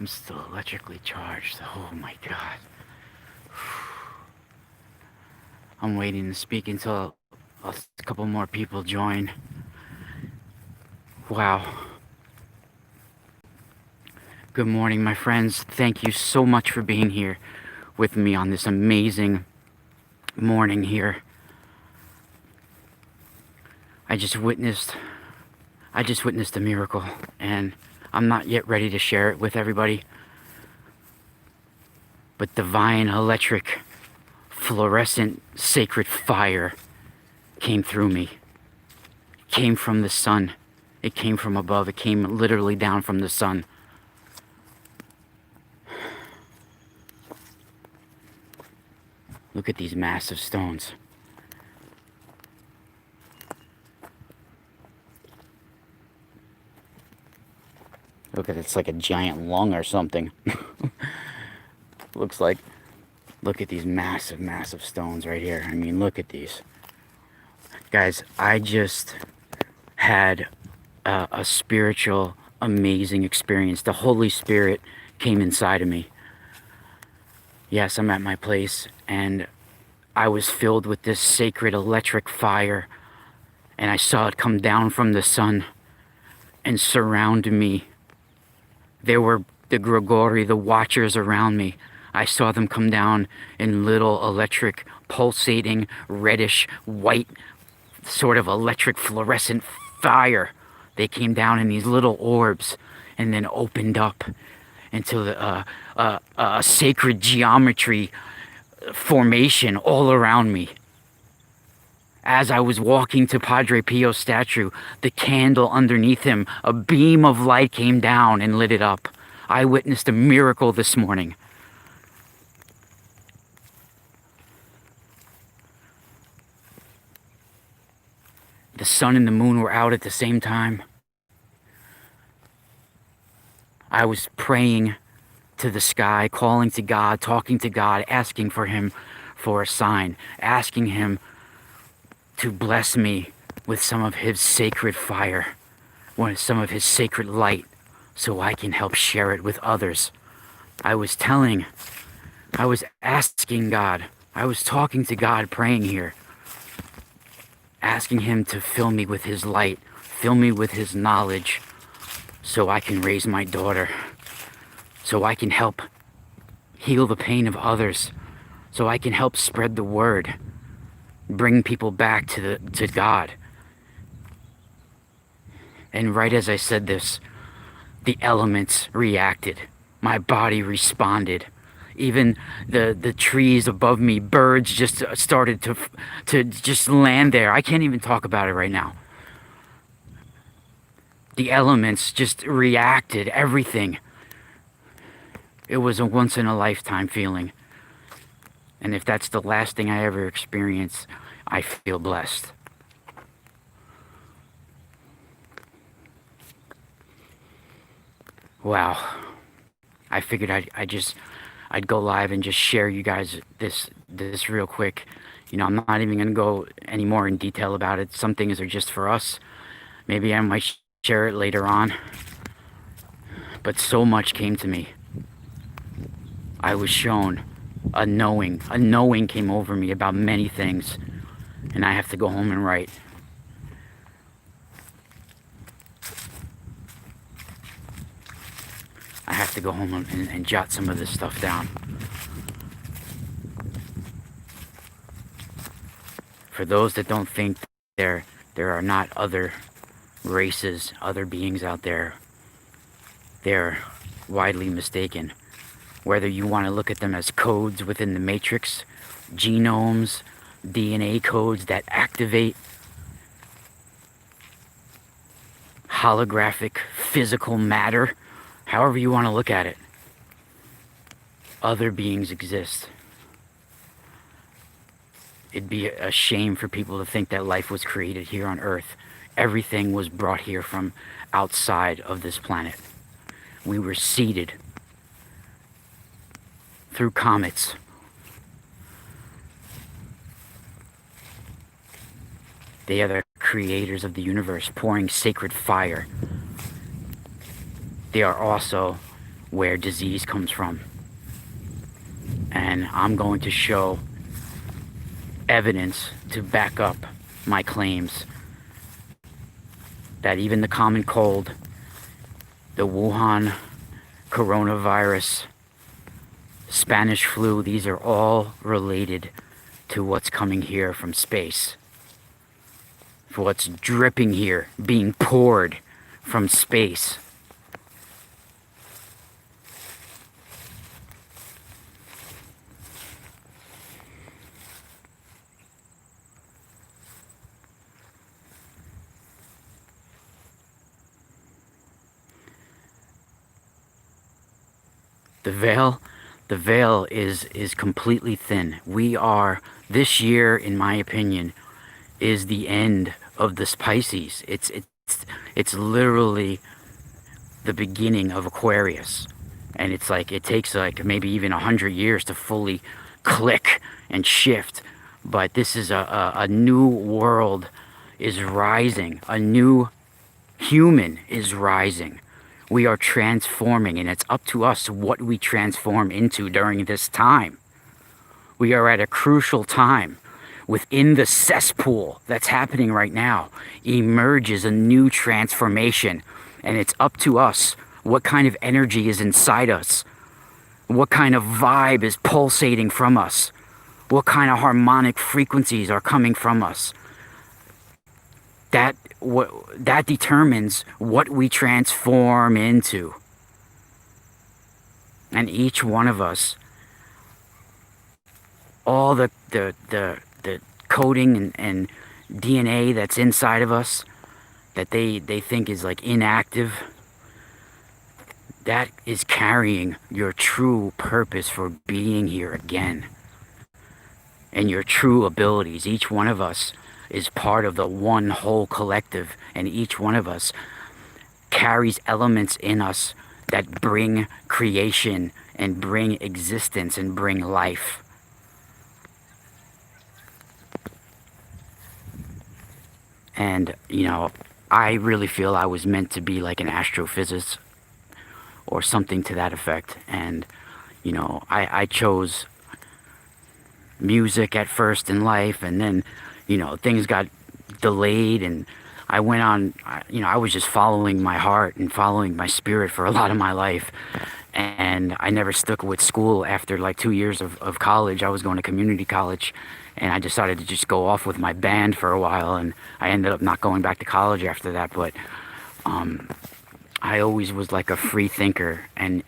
I'm still electrically charged. Oh my god. I'm waiting to speak until a couple more people join. Wow. Good morning, my friends. Thank you so much for being here with me on this amazing morning here. I just witnessed a miracle, and I'm not yet ready to share it with everybody. But divine electric fluorescent sacred fire came through me. It came from the sun. It came from above. It came literally down from the sun. Look at these massive stones. Look at it, it's like a giant lung or something. Looks like. Look at these massive, massive stones right here. I mean, look at these. Guys, I just had a spiritual, amazing experience. The Holy Spirit came inside of me. Yes, I'm at my place, and I was filled with this sacred electric fire, and I saw it come down from the sun and surround me. There were the Grigori, the watchers around me. I saw them come down in little electric, pulsating, reddish, white, sort of electric fluorescent fire. They came down in these little orbs and then opened up into a sacred geometry formation all around me. As I was walking to Padre Pio's statue, the candle underneath him, a beam of light came down and lit it up. I witnessed a miracle this morning. The sun and the moon were out at the same time. I was praying to the sky, calling to God, talking to God, asking for him for a sign, asking him to bless me with some of his sacred fire, with some of his sacred light, so I can help share it with others. I was asking God, I was talking to God, praying here, asking him to fill me with his light, fill me with his knowledge, so I can raise my daughter, so I can help heal the pain of others, so I can help spread the word, bring people back to God. And right as I said this, the elements reacted. My body responded. Even the trees above me, birds just started to just land there. I can't even talk about it right now. The elements just reacted, everything. It was a once in a lifetime feeling. And if that's the last thing I ever experience, I feel blessed. Wow. I figured I'd go live and just share you guys this real quick. You know, I'm not even gonna go any more in detail about it. Some things are just for us. Maybe I might share it later on. But so much came to me. I was shown a knowing came over me about many things, and I have to go home and write. I have to go home and jot some of this stuff down. For those that don't think there are not other races, other beings out there, they're widely mistaken. Whether you want to look at them as codes within the matrix, genomes, DNA codes that activate holographic physical matter, however you want to look at it, other beings exist. It'd be a shame for people to think that life was created here on Earth. Everything was brought here from outside of this planet. We were seeded through comets. They are the creators of the universe, pouring sacred fire. They are also where disease comes from. And I'm going to show evidence to back up my claims that even the common cold, the Wuhan coronavirus, Spanish flu, these are all related to what's coming here from space. For what's dripping here, being poured from space. The veil is completely thin. We are, this year, in my opinion, is the end of the Pisces. It's literally the beginning of Aquarius. And it's like, it takes like maybe even 100 years to fully click and shift. But this is a new world is rising. A new human is rising. We are transforming, and it's up to us what we transform into during this time. We are at a crucial time. Within the cesspool that's happening right now emerges a new transformation, and it's up to us what kind of energy is inside us, what kind of vibe is pulsating from us, what kind of harmonic frequencies are coming from us. That determines what we transform into. And each one of us, all the coding and DNA that's inside of us that they think is like inactive, that is carrying your true purpose for being here again. And your true abilities. Each one of us is part of the one whole collective, and each one of us carries elements in us that bring creation and bring existence and bring life. And, you know, I really feel I was meant to be like an astrophysicist or something to that effect. And, you know, I chose music at first in life, and then, you know, things got delayed, and I went on, you know, I was just following my heart and following my spirit for a lot of my life. And I never stuck with school after like 2 years of college. I was going to community college, and I decided to just go off with my band for a while, and I ended up not going back to college after that. But I always was like a free thinker, and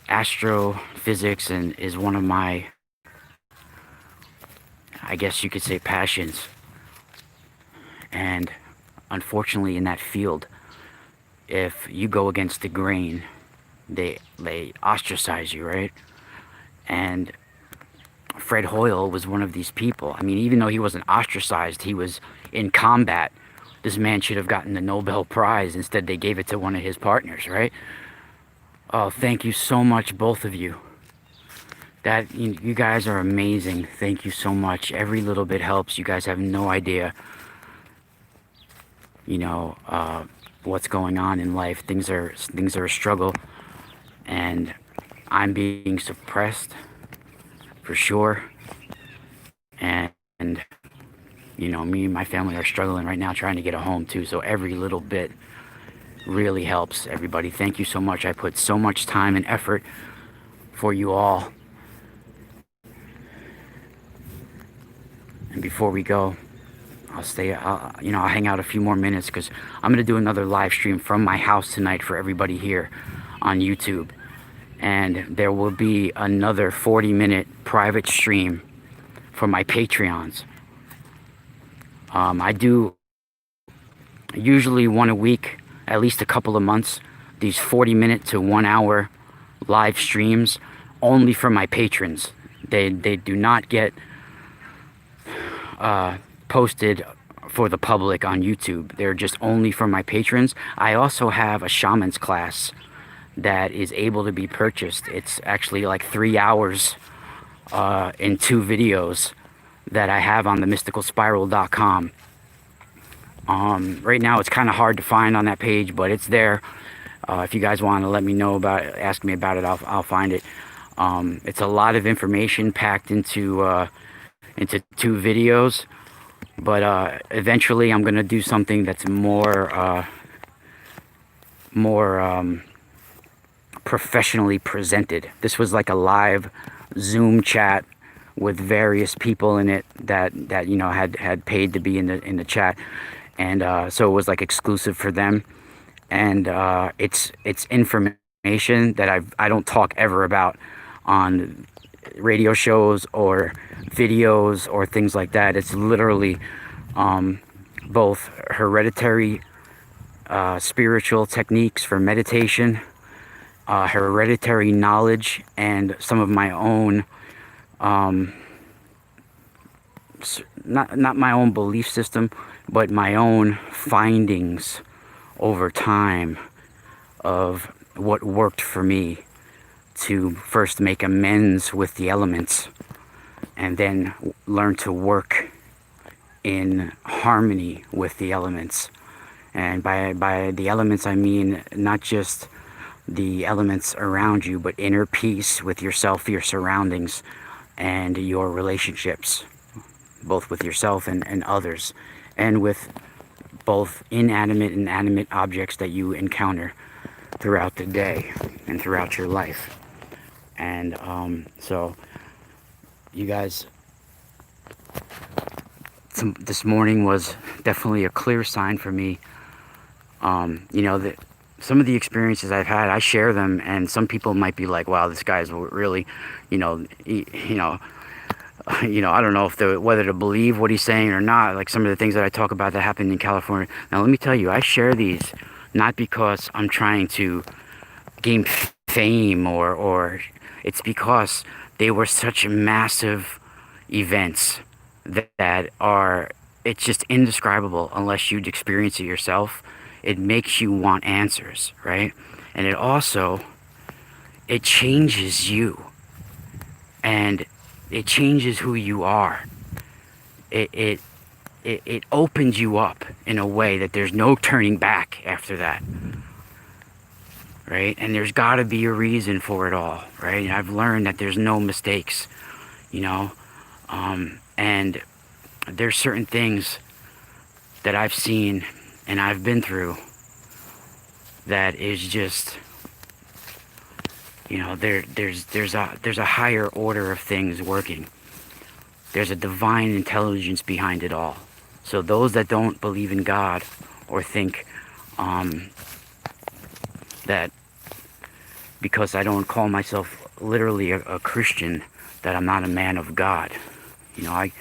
astrophysics is one of my, I guess you could say, passions. And unfortunately, in that field, if you go against the grain, they ostracize you, right? And Fred Hoyle was one of these people. I mean, even though he wasn't ostracized, he was in combat. This man should have gotten the Nobel Prize. Instead, they gave it to one of his partners, right? Oh, thank you so much, both of you. That you guys are amazing. Thank you so much. Every little bit helps. You guys have no idea, you know, what's going on in life. Things are a struggle, and I'm being suppressed for sure. And you know, me and my family are struggling right now, trying to get a home too. So every little bit really helps. Everybody, thank you so much. I put so much time and effort for you all. And before we go, I'll hang out a few more minutes, because I'm going to do another live stream from my house tonight for everybody here on YouTube. And there will be another 40-minute private stream for my Patreons. I do usually one a week, at least a couple of months, these 40-minute to 1 hour live streams only for my patrons. They do not get posted for the public on YouTube. They're just only for my patrons. I also have a shaman's class that is able to be purchased. It's actually like 3 hours in 2 videos that I have on the mysticalspiral.com. Right now it's kind of hard to find on that page, but it's there. If you guys want to let me know about it, ask me about it, I'll find it. It's a lot of information packed into 2 videos, but eventually I'm gonna do something that's more professionally presented. This was like a live Zoom chat with various people in it that you know had paid to be in the chat, and so it was like exclusive for them, and it's information that I don't talk ever about on radio shows or videos or things like that. It's literally both hereditary spiritual techniques for meditation, hereditary knowledge, and some of my own not my own belief system, but my own findings over time of what worked for me to first make amends with the elements and then learn to work in harmony with the elements. And by the elements, I mean not just the elements around you, but inner peace with yourself, your surroundings, and your relationships, both with yourself and others, and with both inanimate and animate objects that you encounter throughout the day and throughout your life. And so, you guys, this morning was definitely a clear sign for me. You know, that some of the experiences I've had, I share them, and some people might be like, "Wow, this guy's really, you know, I don't know whether to believe what he's saying or not." Like some of the things that I talk about that happened in California. Now, let me tell you, I share these not because I'm trying to gain fame, or it's because they were such massive events that are, it's just indescribable unless you'd experience it yourself. It makes you want answers, right? And it also, it changes you, and it changes who you are. It opens you up in a way that there's no turning back after that, right? And there's got to be a reason for it all, right? And I've learned that there's no mistakes, you know, and there's certain things that I've seen and I've been through that is just, you know, there's a higher order of things working. There's a divine intelligence behind it all. So those that don't believe in God or think that because I don't call myself literally a Christian, that I'm not a man of God. You know, I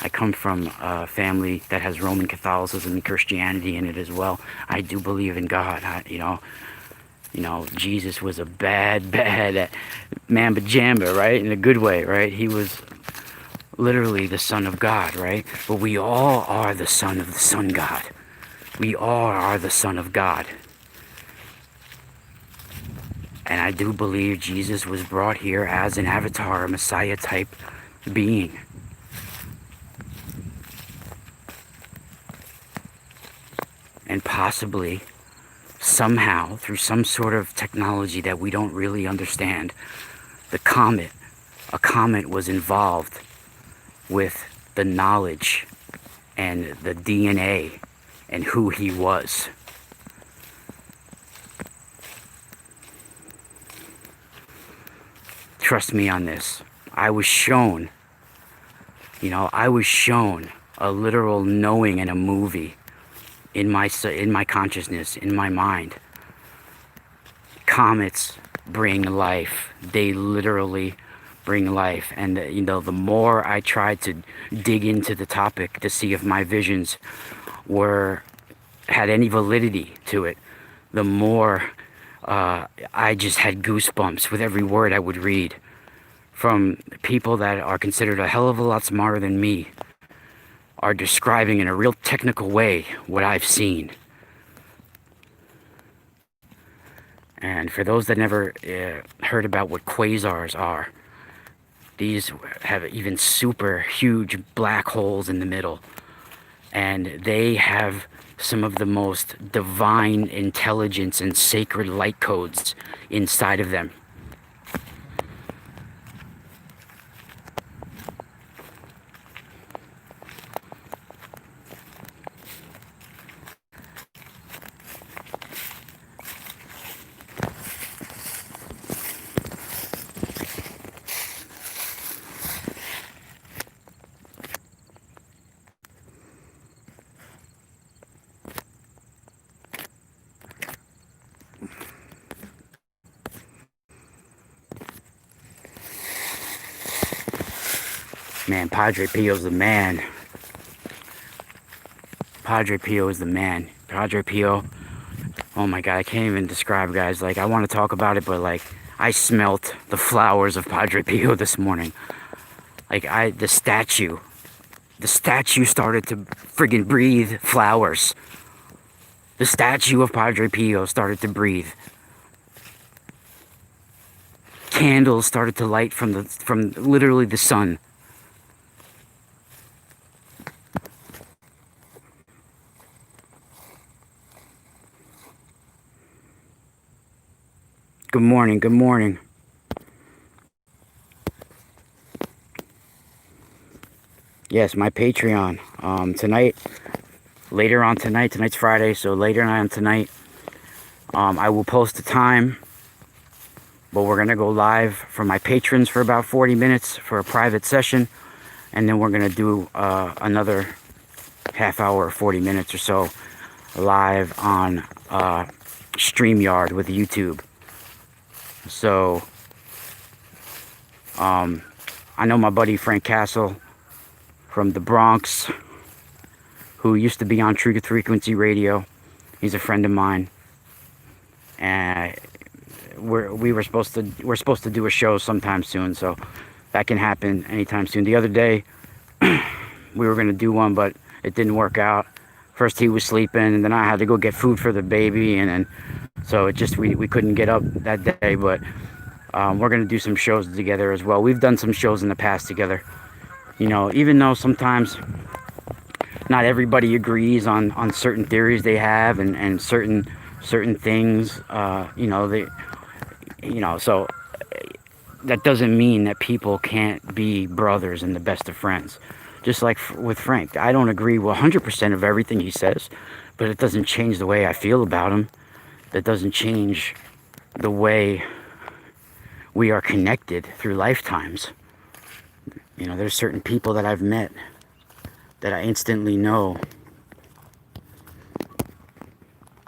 come from a family that has Roman Catholicism and Christianity in it as well. I do believe in God. You know, Jesus was a bad mamba jamba, right? In a good way, right? He was literally the Son of God, right? But we all are the son of the Sun God. We all are the Son of God. And I do believe Jesus was brought here as an avatar, a Messiah type being. And possibly, somehow, through some sort of technology that we don't really understand, a comet was involved with the knowledge and the DNA and who he was. Trust me on this. I was shown a literal knowing in a movie, in my consciousness, in my mind. Comets bring life. They literally bring life. And you know, the more I tried to dig into the topic to see if my visions had any validity to it, the more I just had goosebumps with every word I would read from people that are considered a hell of a lot smarter than me, are describing in a real technical way what I've seen. And for those that never heard about what quasars are, these have even super huge black holes in the middle, and they have some of the most divine intelligence and sacred light codes inside of them. Man, Padre Pio's the man. Padre Pio is the man. Padre Pio, oh my God, I can't even describe, guys. Like, I want to talk about it, but like, I smelt the flowers of Padre Pio this morning. Like, the statue started to friggin' breathe flowers. The statue of Padre Pio started to breathe. Candles started to light from literally the sun. Good morning, good morning. Yes, my Patreon. Tonight, later on tonight, tonight's Friday, so later on tonight, I will post the time, but we're going to go live for my patrons for about 40 minutes for a private session, and then we're going to do another half hour or 40 minutes or so live on StreamYard with YouTube. So, I know my buddy Frank Castle from the Bronx, who used to be on True to Frequency Radio. He's a friend of mine, and we're supposed to do a show sometime soon, so that can happen anytime soon. The other day, we were gonna do one, but it didn't work out. First he was sleeping, and then I had to go get food for the baby, and then so it just we couldn't get up that day. But we're gonna do some shows together as well. We've done some shows in the past together. You know, even though sometimes not everybody agrees on certain theories they have and certain things, so that doesn't mean that people can't be brothers and the best of friends. Just like with Frank, I don't agree with 100% of everything he says, but it doesn't change the way I feel about him. That doesn't change the way we are connected through lifetimes. You know, there's certain people that I've met that I instantly know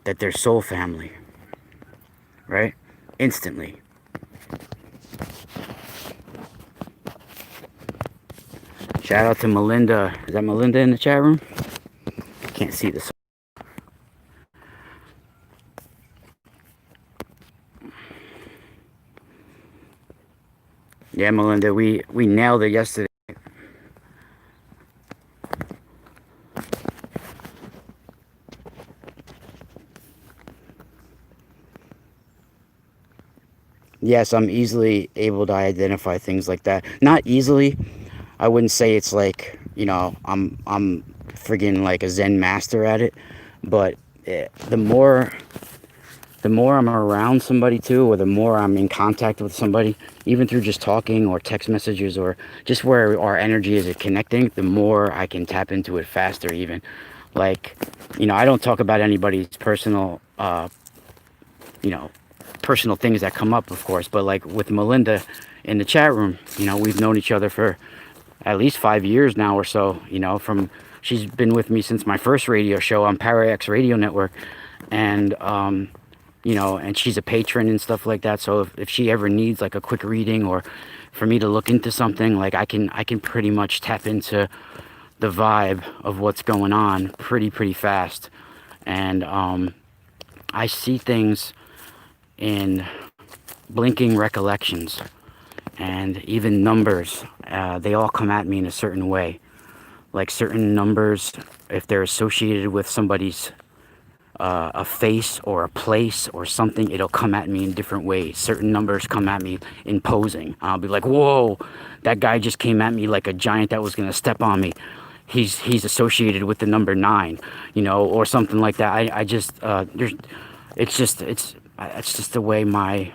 that they're soul family, right? Instantly. Shout out to Melinda. Is that Melinda in the chat room? Can't see this. Yeah, Melinda, we nailed it yesterday. Yes, I'm easily able to identify things like that. Not easily. I wouldn't say it's like, you know, I'm friggin' like a Zen master at it, but the more I'm around somebody too, or the more I'm in contact with somebody, even through just talking or text messages or just where our energy is connecting, the more I can tap into it faster even. Like, you know, I don't talk about anybody's personal, personal things that come up, of course, but like with Melinda in the chat room, you know, we've known each other for at least 5 years now or so, you know, she's been with me since my first radio show on Para X Radio Network, and you know, and she's a patron and stuff like that. So if she ever needs like a quick reading or for me to look into something, like I can pretty much tap into the vibe of what's going on pretty fast. And I see things in blinking recollections, and even numbers. They all come at me in a certain way. Like certain numbers, if they're associated with somebody's a face or a place or something, it'll come at me in different ways. Certain numbers come at me imposing. I'll be like, whoa, that guy just came at me like a giant that was gonna step on me. he's associated with the number 9, you know, or something like that. I just there's it's just the way my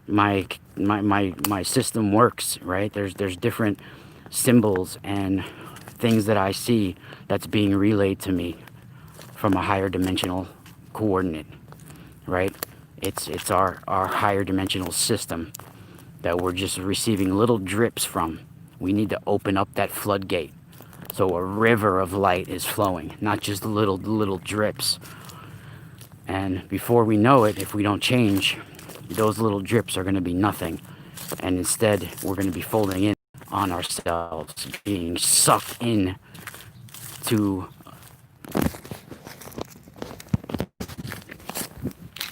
my system works, right? There's different symbols and things that I see that's being relayed to me from a higher dimensional coordinate, right? It's our higher dimensional system that we're just receiving little drips from. We need to open up that floodgate so a river of light is flowing, not just little drips. And before we know it, if we don't change, those little drips are going to be nothing. And instead, we're going to be folding in on ourselves, being sucked in to